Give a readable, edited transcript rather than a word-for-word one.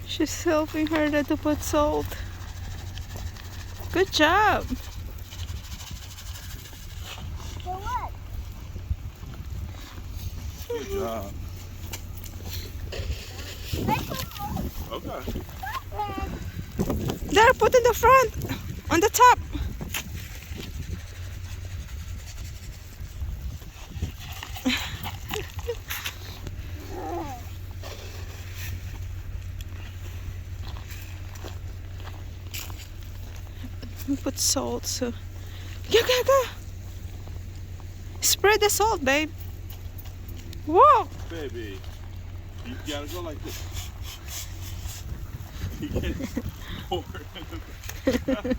She's helping her to put salt. Good job. For what? Good job. Okay. There, put in the front, on the top. We put salt, so go. Spread the salt, babe. Whoa. Baby, you gotta go like this. You can't pour it.